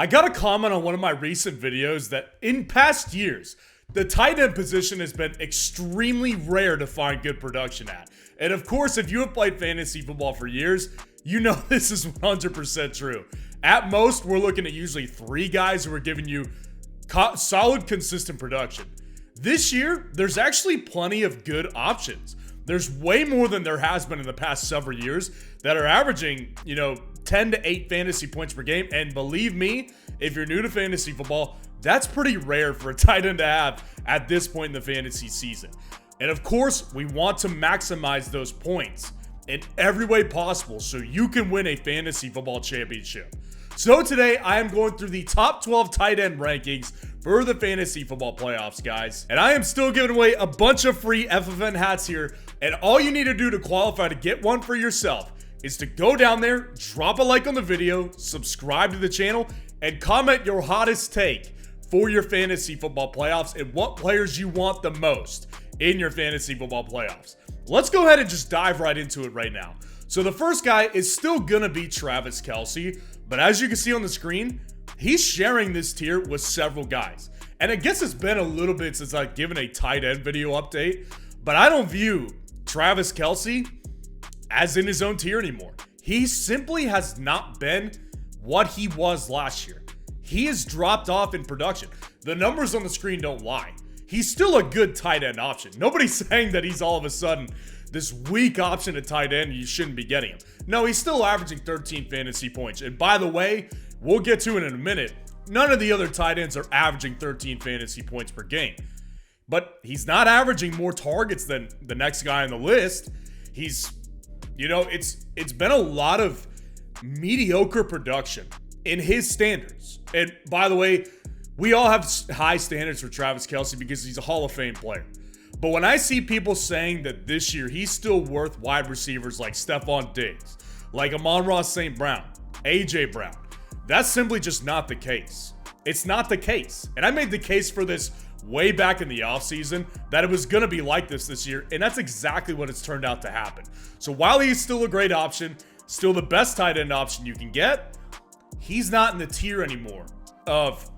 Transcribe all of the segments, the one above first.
I got a comment on one of my recent videos that in past years, the tight end position has been extremely rare to find good production at. And of course, if you have played fantasy football for years, you know this is 100% true. At most, we're looking at usually 3 guys who are giving you solid, consistent production. This year, there's actually plenty of good options. There's way more than there has been in the past several years that are averaging, 10 to 8 fantasy points per game. And believe me, if you're new to fantasy football, that's pretty rare for a tight end to have at this point in the fantasy season. And of course, we want to maximize those points in every way possible so you can win a fantasy football championship. So today, I am going through the top 12 tight end rankings for the fantasy football playoffs, guys. And I am still giving away a bunch of free FFN hats here. And all you need to do to qualify to get one for yourself is to go down there, drop a like on the video, subscribe to the channel, and comment your hottest take for your fantasy football playoffs and what players you want the most in your fantasy football playoffs. Let's go ahead and just dive right into it right now. So the first guy is still gonna be Travis Kelce, but as you can see on the screen, he's sharing this tier with several guys. And I guess it's been a little bit since I've given a tight end video update, but I don't view Travis Kelce as in his own tier anymore. He simply has not been what he was last year. He has dropped off in production. The numbers on the screen don't lie. He's still a good tight end option. Nobody's saying that he's all of a sudden this weak option at tight end, you shouldn't be getting him. No, he's still averaging 13 fantasy points. And by the way, we'll get to it in a minute, none of the other tight ends are averaging 13 fantasy points per game. But he's not averaging more targets than the next guy on the list. He's, it's been a lot of mediocre production in his standards. And by the way, we all have high standards for Travis Kelce because he's a Hall of Fame player. But when I see people saying that this year he's still worth wide receivers like Stephon Diggs, like Amon-Ra St. Brown, A.J. Brown, that's simply just not the case. It's not the case. And I made the case for this way back in the offseason that it was going to be like this year, and that's exactly what it's turned out to happen. So while he's still a great option, still the best tight end option you can get, he's not in the tier anymore of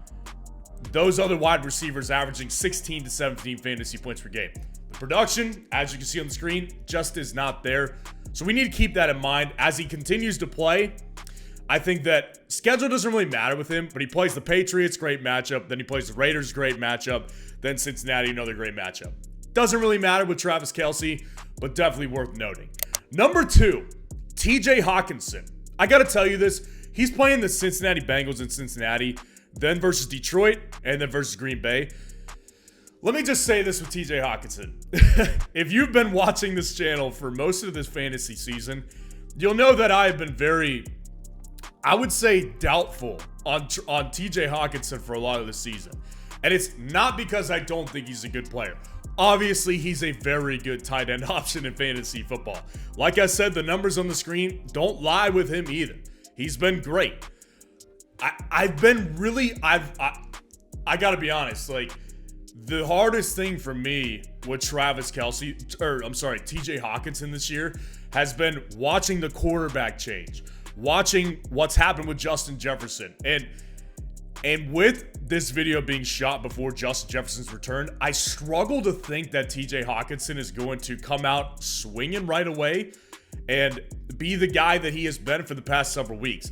those other wide receivers averaging 16 to 17 fantasy points per game. The production, as you can see on the screen, just is not there. So we need to keep that in mind as he continues to play. I think that schedule doesn't really matter with him, but he plays the Patriots, great matchup. Then he plays the Raiders, great matchup. Then Cincinnati, another great matchup. Doesn't really matter with Travis Kelce, but definitely worth noting. Number 2, TJ Hawkinson. I got to tell you this. He's playing the Cincinnati Bengals in Cincinnati, then versus Detroit, and then versus Green Bay. Let me just say this with TJ Hawkinson. If you've been watching this channel for most of this fantasy season, you'll know that I have been very, I would say, doubtful on TJ Hawkinson for a lot of the season. And it's not because I don't think he's a good player. Obviously, he's a very good tight end option in fantasy football. Like I said, the numbers on the screen don't lie with him either. He's been great. I gotta be honest, like, the hardest thing for me with TJ Hawkinson this year has been watching the quarterback change, watching what's happened with Justin Jefferson. And with this video being shot before Justin Jefferson's return, I struggle to think that TJ Hawkinson is going to come out swinging right away and be the guy that he has been for the past several weeks.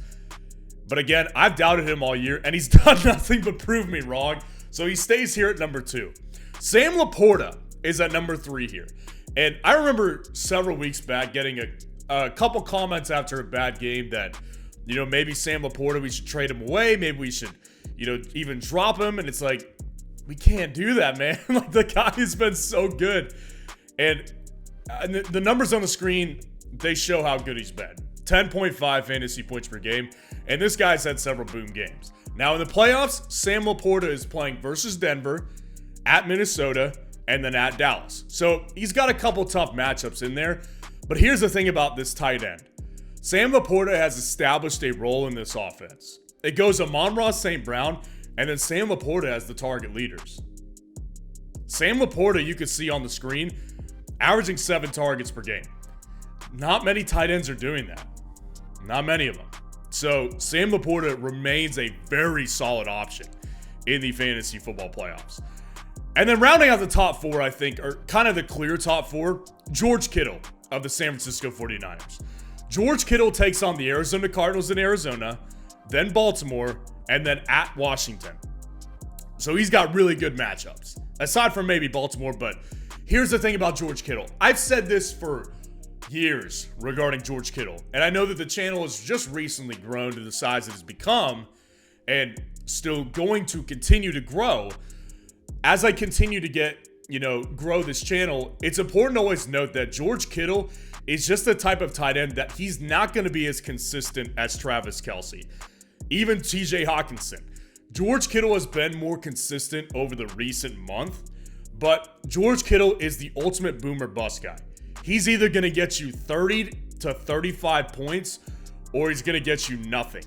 But again, I've doubted him all year, and he's done nothing but prove me wrong. So he stays here at number 2. Sam Laporta is at number 3 here. And I remember several weeks back getting a couple comments after a bad game that, maybe Sam Laporta, we should trade him away. Maybe we should, even drop him. And it's like, we can't do that, man. Like, the guy has been so good. And the numbers on the screen, they show how good he's been. 10.5 fantasy points per game. And this guy's had several boom games. Now in the playoffs, Sam Laporta is playing versus Denver, at Minnesota, and then at Dallas. So he's got a couple tough matchups in there. But here's the thing about this tight end. Sam Laporta has established a role in this offense. It goes Amon-Ra St. Brown, and then Sam Laporta as the target leaders. Sam Laporta, you can see on the screen, averaging 7 targets per game. Not many tight ends are doing that. Not many of them. So Sam Laporta remains a very solid option in the fantasy football playoffs. And then rounding out the top four, I think, are kind of the clear top four, George Kittle of the San Francisco 49ers. George Kittle takes on the Arizona Cardinals in Arizona, then Baltimore, and then at Washington. So he's got really good matchups, aside from maybe Baltimore. But here's the thing about George Kittle. I've said this for years regarding George Kittle, and I know that the channel has just recently grown to the size it has become and still going to continue to grow. As I continue to grow this channel, it's important to always note that George Kittle is just the type of tight end that he's not going to be as consistent as Travis Kelce, even TJ Hawkinson. George Kittle has been more consistent over the recent month, but George Kittle is the ultimate boomer bust guy. He's either going to get you 30 to 35 points, or he's going to get you nothing.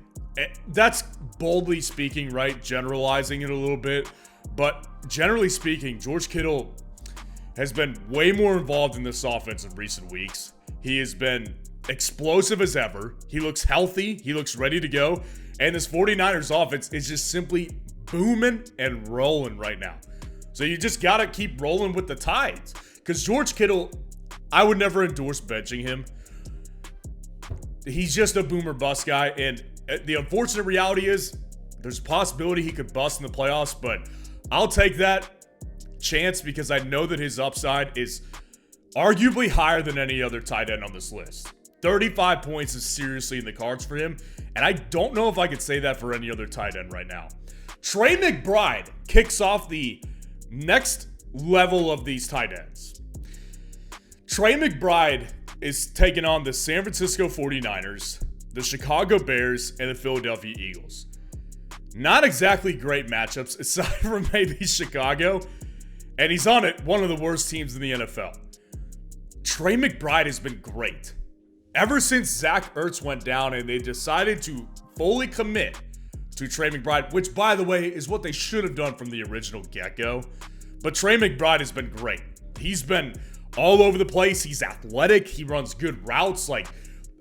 That's boldly speaking, right? Generalizing it a little bit. But generally speaking, George Kittle has been way more involved in this offense in recent weeks. He has been explosive as ever. He looks healthy. He looks ready to go. And this 49ers offense is just simply booming and rolling right now. So you just got to keep rolling with the tides. Because George Kittle, I would never endorse benching him. He's just a boomer bust guy. And the unfortunate reality is there's a possibility he could bust in the playoffs. But I'll take that chance because I know that his upside is arguably higher than any other tight end on this list. 35 points is seriously in the cards for him, and I don't know if I could say that for any other tight end right now. Trey McBride kicks off the next level of these tight ends. Trey McBride is taking on the San Francisco 49ers, the Chicago Bears, and the Philadelphia Eagles. Not exactly great matchups, aside from maybe Chicago, and he's on it, one of the worst teams in the NFL. Trey McBride has been great. Ever since Zach Ertz went down and they decided to fully commit to Trey McBride, which, by the way, is what they should have done from the original get-go. But Trey McBride has been great. He's been all over the place. He's athletic. He runs good routes. Like,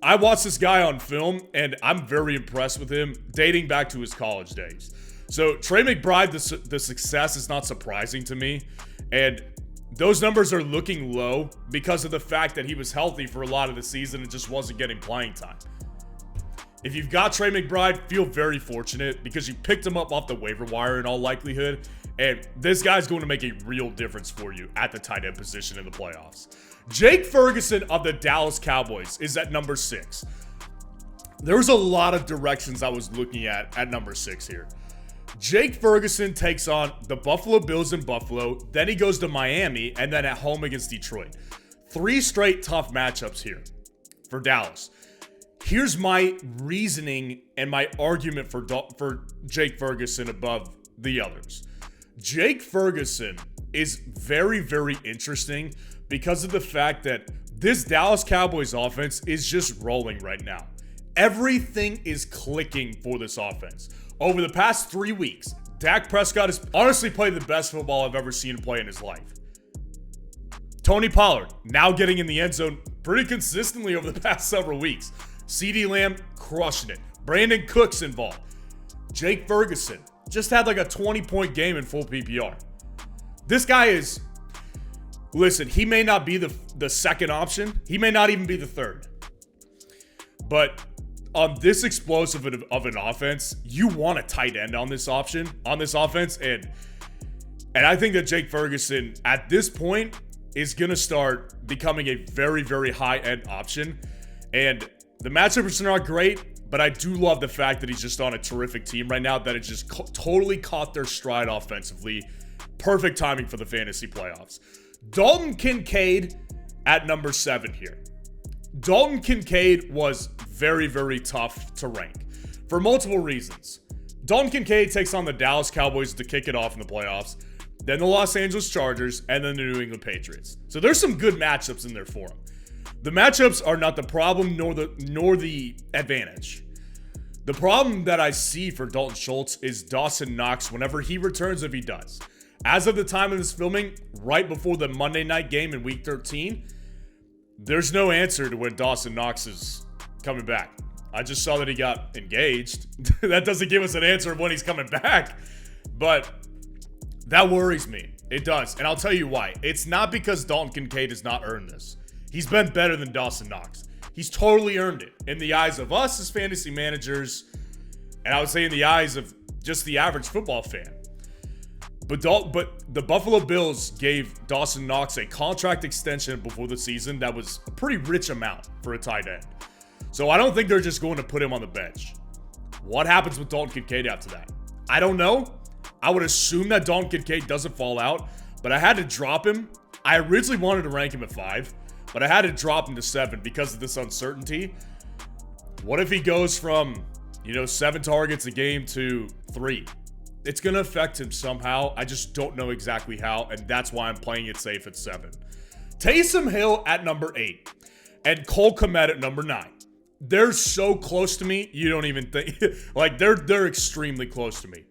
I watched this guy on film, and I'm very impressed with him dating back to his college days. So Trey McBride, the success is not surprising to me. And those numbers are looking low because of the fact that he was healthy for a lot of the season and just wasn't getting playing time. If you've got Trey McBride, feel very fortunate because you picked him up off the waiver wire in all likelihood. And this guy's going to make a real difference for you at the tight end position in the playoffs. Jake Ferguson of the Dallas Cowboys is at number 6. There's a lot of directions I was looking at number 6 here. Jake Ferguson takes on the Buffalo Bills in Buffalo, then he goes to Miami, and then at home against Detroit. 3 straight tough matchups here for Dallas. Here's my reasoning and my argument for Jake Ferguson above the others. Jake Ferguson is very, very interesting because of the fact that this Dallas Cowboys offense is just rolling right now. Everything is clicking for this offense. Over the past 3 weeks, Dak Prescott has honestly played the best football I've ever seen him play in his life. Tony Pollard now getting in the end zone pretty consistently over the past several weeks. CeeDee Lamb crushing it. Brandon Cooks involved. Jake Ferguson just had like a 20-point game in full PPR. This guy is, listen, he may not be the second option. He may not even be the third. But on this explosive of an offense, you want a tight end on this offense. And I think that Jake Ferguson at this point is going to start becoming a very, very high-end option. And the matchups are not great, but I do love the fact that he's just on a terrific team right now that it just totally caught their stride offensively. Perfect timing for the fantasy playoffs. Dalton Kincaid at number 7 here. Dalton Kincaid was very, very tough to rank for multiple reasons. Dalton Kincaid takes on the Dallas Cowboys to kick it off in the playoffs, then the Los Angeles Chargers, and then the New England Patriots. So there's some good matchups in there for him. The matchups are not the problem nor the advantage. The problem that I see for Dalton Schultz is Dawson Knox whenever he returns, if he does. As of the time of this filming, right before the Monday night game in Week 13, there's no answer to when Dawson Knox is coming back. I just saw that he got engaged. That doesn't give us an answer of when he's coming back. But that worries me. It does. And I'll tell you why. It's not because Dalton Kincaid has not earned this. He's been better than Dawson Knox. He's totally earned it in the eyes of us as fantasy managers, and I would say in the eyes of just the average football fan. But the Buffalo Bills gave Dawson Knox a contract extension before the season that was a pretty rich amount for a tight end. So I don't think they're just going to put him on the bench. What happens with Dalton Kincaid after that? I don't know. I would assume that Dalton Kincaid doesn't fall out, but I had to drop him. I originally wanted to rank him at 5, but I had to drop him to 7 because of this uncertainty. What if he goes from, 7 targets a game to 3? It's going to affect him somehow. I just don't know exactly how, and that's why I'm playing it safe at 7. Taysom Hill at number 8, and Cole Kmet at number 9. They're so close to me, you don't even think. Like, they're extremely close to me.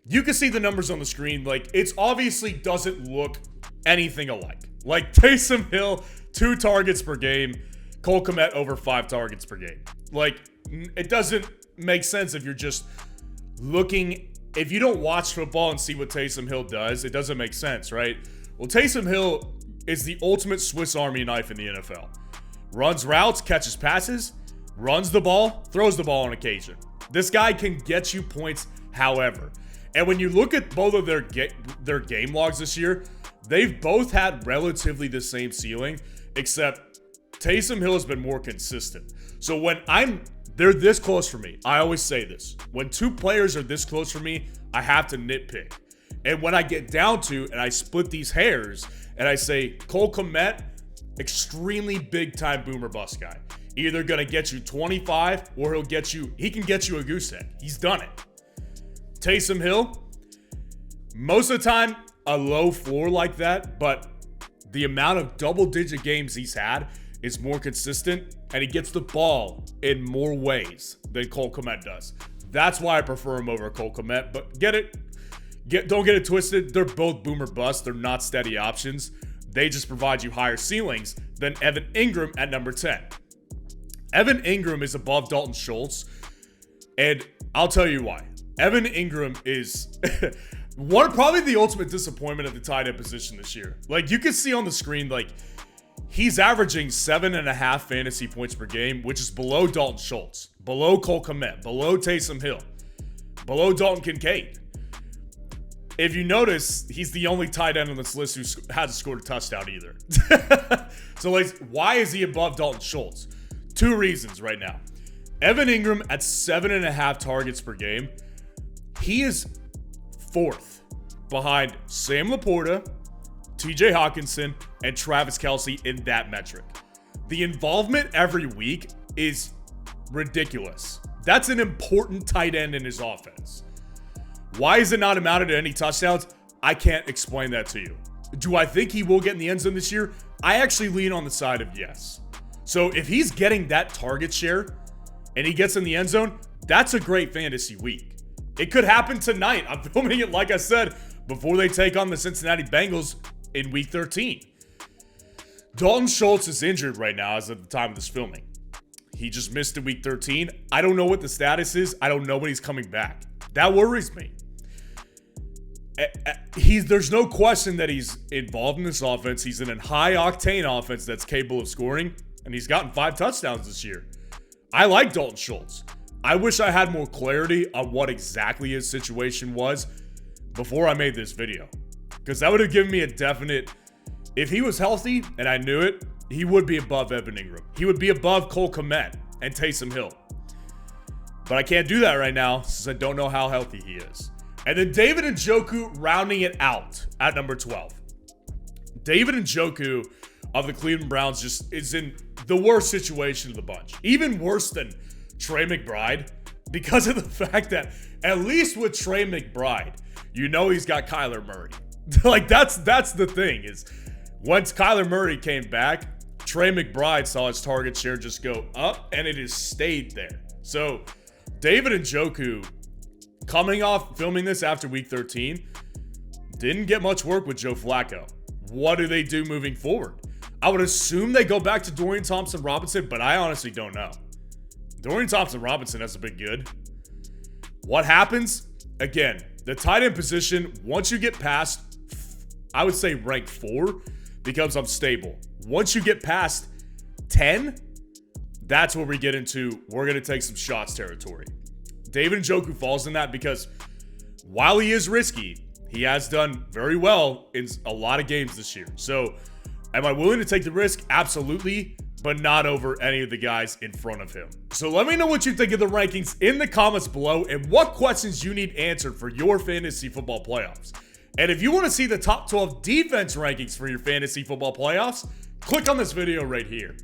You can see the numbers on the screen. Like, it obviously doesn't look anything alike. Like, Taysom Hill, 2 targets per game. Cole Kmet over 5 targets per game. Like, it doesn't make sense if you're just looking. If you don't watch football and see what Taysom Hill does, it doesn't make sense, right? Well, Taysom Hill is the ultimate Swiss Army knife in the NFL. Runs routes, catches passes, runs the ball, throws the ball on occasion. This guy can get you points however. And when you look at both of their game logs this year, they've both had relatively the same ceiling, except Taysom Hill has been more consistent. So when they're this close for me. I always say this. When 2 players are this close for me, I have to nitpick. And when I get down to, and I split these hairs, and I say, Cole Kmet, extremely big-time boomer bust guy. Either going to get you 25, or he can get you a goose egg. He's done it. Taysom Hill, most of the time, a low floor like that, but the amount of double-digit games he's had is more consistent, and he gets the ball in more ways than Cole Kmet does. That's why I prefer him over Cole Kmet, but don't get it twisted. They're both boomer bust. They're not steady options. They just provide you higher ceilings than Evan Ingram at number 10. Evan Ingram is above Dalton Schultz, and I'll tell you why. Evan Ingram is probably the ultimate disappointment at the tight end position this year. Like, you can see on the screen, like, he's averaging 7.5 fantasy points per game, which is below Dalton Schultz, below Cole Kmet, below Taysom Hill, below Dalton Kincaid. If you notice, he's the only tight end on this list who hasn't scored a touchdown either. So, like, why is he above Dalton Schultz? 2 reasons right now. Evan Ingram at 7.5 targets per game. He is 4th behind Sam Laporta, TJ Hawkinson, and Travis Kelce in that metric. The involvement every week is ridiculous. That's an important tight end in his offense. Why is it not amounted to any touchdowns? I can't explain that to you. Do I think he will get in the end zone this year? I actually lean on the side of yes. So if he's getting that target share and he gets in the end zone, that's a great fantasy week. It could happen tonight. I'm filming it, like I said, before they take on the Cincinnati Bengals in week 13. Dalton Schultz is injured right now as of the time of this filming. He just missed in week 13. I don't know what the status is. I don't know when he's coming back. That worries me. There's no question that he's involved in this offense. He's in a high-octane offense that's capable of scoring, and he's gotten 5 touchdowns this year. I like Dalton Schultz. I wish I had more clarity on what exactly his situation was before I made this video, because that would have given me a definite. If he was healthy and I knew it, he would be above Evan Ingram. He would be above Cole Kmet and Taysom Hill. But I can't do that right now since I don't know how healthy he is. And then David Njoku rounding it out at number 12. David Njoku of the Cleveland Browns just is in the worst situation of the bunch. Even worse than Trey McBride, because of the fact that at least with Trey McBride, you know he's got Kyler Murray. Like, that's the thing, is once Kyler Murray came back, Trey McBride saw his target share just go up, and it has stayed there. So David Njoku, coming off filming this after week 13, didn't get much work with Joe Flacco. What do they do moving forward? I would assume they go back to Dorian Thompson-Robinson, but I honestly don't know. Dorian Thompson-Robinson hasn't been good. What happens? Again, the tight end position, once you get past, I would say rank 4, becomes unstable. Once you get past 10, that's where we get into, we're going to take some shots territory. David Njoku falls in that because while he is risky, he has done very well in a lot of games this year. So, am I willing to take the risk? Absolutely, but not over any of the guys in front of him. So let me know what you think of the rankings in the comments below and what questions you need answered for your fantasy football playoffs. And if you want to see the top 12 defense rankings for your fantasy football playoffs, click on this video right here.